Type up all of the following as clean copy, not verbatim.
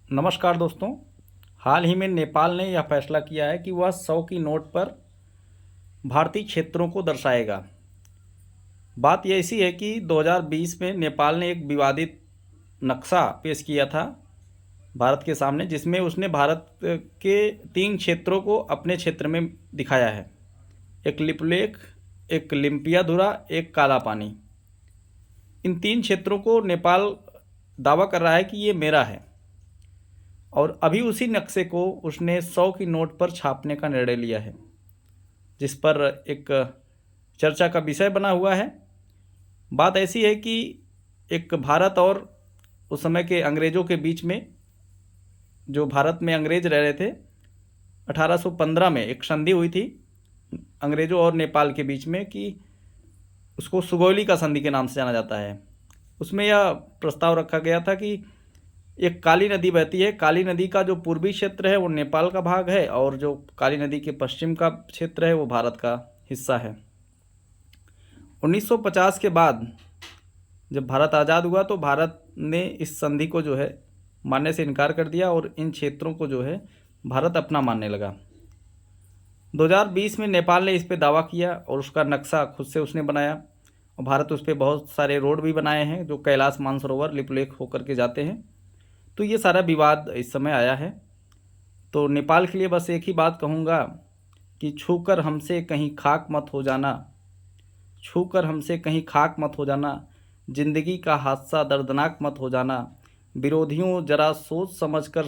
नमस्कार दोस्तों। हाल ही में नेपाल ने यह फैसला किया है कि वह 100 की नोट पर भारतीय क्षेत्रों को दर्शाएगा। बात ये ऐसी है कि 2020 में नेपाल ने एक विवादित नक्शा पेश किया था भारत के सामने, जिसमें उसने भारत के 3 क्षेत्रों को अपने क्षेत्र में दिखाया है। एक लिपुलेख, एक लिम्पियाधुरा, एक काला पानी। इन 3 क्षेत्रों को नेपाल दावा कर रहा है कि ये मेरा है, और अभी उसी नक्शे को उसने 100 की नोट पर छापने का निर्णय लिया है, जिस पर एक चर्चा का विषय बना हुआ है। बात ऐसी है कि एक भारत और उस समय के अंग्रेज़ों के बीच में, जो भारत में अंग्रेज रह रहे थे, 1815 में एक संधि हुई थी अंग्रेज़ों और नेपाल के बीच में, कि उसको सुगौली का संधि के नाम से जाना जाता है। उसमें यह प्रस्ताव रखा गया था कि एक काली नदी बहती है। काली नदी का जो पूर्वी क्षेत्र है वो नेपाल का भाग है, और जो काली नदी के पश्चिम का क्षेत्र है वो भारत का हिस्सा है। 1950 के बाद जब भारत आज़ाद हुआ तो भारत ने इस संधि को जो है मानने से इनकार कर दिया, और इन क्षेत्रों को जो है भारत अपना मानने लगा। 2020 में नेपाल ने इस पे दावा किया और उसका नक्शा खुद से उसने बनाया, और भारत उस पर बहुत सारे रोड भी बनाए हैं जो कैलाश मानसरोवर लिपुलेख होकर के जाते हैं। तो ये सारा विवाद इस समय आया है। तो नेपाल के लिए बस एक ही बात कहूँगा कि छूकर हमसे कहीं खाक मत हो जाना, छूकर हमसे कहीं खाक मत हो जाना, ज़िंदगी का हादसा दर्दनाक मत हो जाना, विरोधियों ज़रा सोच समझ कर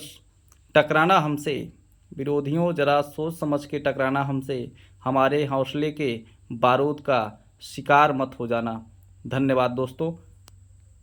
टकराना हमसे, विरोधियों ज़रा सोच समझ के टकराना हमसे, हमारे हौसले के बारूद का शिकार मत हो जाना। धन्यवाद दोस्तों।